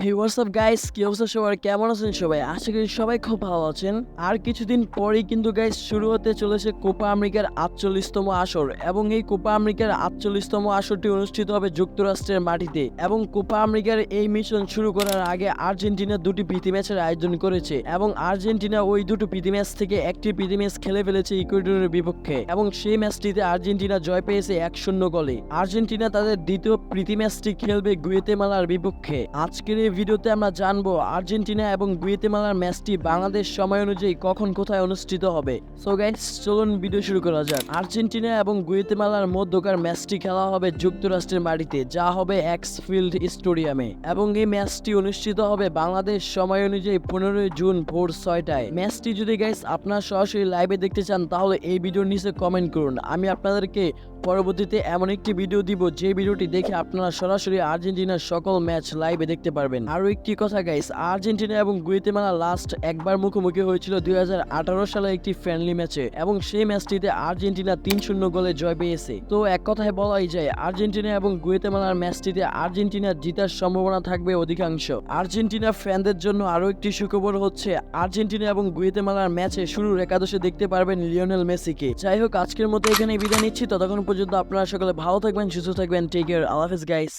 হে WhatsApp guys, কি অবস্থা সবার? কেমন আছেন সবাই? আশা করি সবাই খুব ভালো আছেন। আর কিছুদিন পরেই কিন্তু গাইস শুরু হতে চলেছে কোপা আমেরিকার ৪৮তম আসর, এবং এই কোপা আমেরিকার ৪৮তম আসরটি অনুষ্ঠিত হবে যুক্তরাষ্ট্রের মাটিতে। এবং কোপা আমেরিকার এই মিশন শুরু করার আগে আর্জেন্টিনা দুটি প্রীতি ম্যাচের আয়োজন করেছে, এবং আর্জেন্টিনা ওই দুটো প্রীতি ম্যাচ থেকে একটি প্রীতি ম্যাচ খেলে ফেলেছে ইকুয়েডরের বিপক্ষে, এবং সেই ম্যাচটিতে আর্জেন্টিনা জয় পেয়েছে ১-০ গোলে। আর্জেন্টিনা তাদের দ্বিতীয় প্রীতি ম্যাচটি খেলবে গুয়েতেমালার বিপক্ষে। আজকের এই ভিডিওতে আমরা জানবো আর্জেন্টিনা এবং গুয়েতেমালার ম্যাচটি বাংলাদেশ সময় অনুযায়ী কখন কোথায় অনুষ্ঠিত হবে। সো গাইস, চলুন ভিডিও শুরু করা যাক। আর্জেন্টিনা এবং গুয়েতেমালার মধ্যকার ম্যাচটি খেলা হবে যুক্তরাষ্ট্রের মাটিতে, যা হবে এক্সফিল্ড স্টেডিয়ামে, এবং এই ম্যাচটি অনুষ্ঠিত হবে বাংলাদেশ সময় অনুযায়ী 15 জুন ভোর 6টায়। ম্যাচটি যদি গাইস আপনারা সরাসরি লাইভে দেখতে চান তাহলে এই ভিডিওর নিচে কমেন্ট করুন। আমি আপনাদেরকে পরবর্তীতে এমন একটি ভিডিও দিব যে ভিডিওটি দেখে আপনারা সরাসরি আর্জেন্টিনার সকল ম্যাচ লাইভে দেখতে পারবেন। আরও একটি কথা গাইস, আর্জেন্টিনা এবং গুয়েতেমালা লাস্ট একবার মুখোমুখি হয়েছিল 2018 সালে একটি ফ্রেন্ডলি ম্যাচে, এবং সেই ম্যাচটিতে আর্জেন্টিনা 3-0 গোলে জয় পেয়েছে। তো এক কথায় বলাই যায় আর্জেন্টিনা এবং গুয়েতেমালার ম্যাচটিতে আর্জেন্টিনার জিতার সম্ভাবনা থাকবে অধিকাংশ। আর্জেন্টিনা ফ্যানদের জন্য আরও একটি সুখবর হচ্ছে আর্জেন্টিনা এবং গুয়েতেমালার ম্যাচে শুরুর একাদশে দেখতে পারবেন লিওনেল মেসিকে। যাই হোক, আজকের মতো এখানে বিদায় নিচ্ছি। ততক্ষণ পর্যন্ত আপনারা সকলে ভালো থাকবেন, সুস্থ থাকবেন। টেক কেয়ার, আল্লাহ হাফেজ গাইস।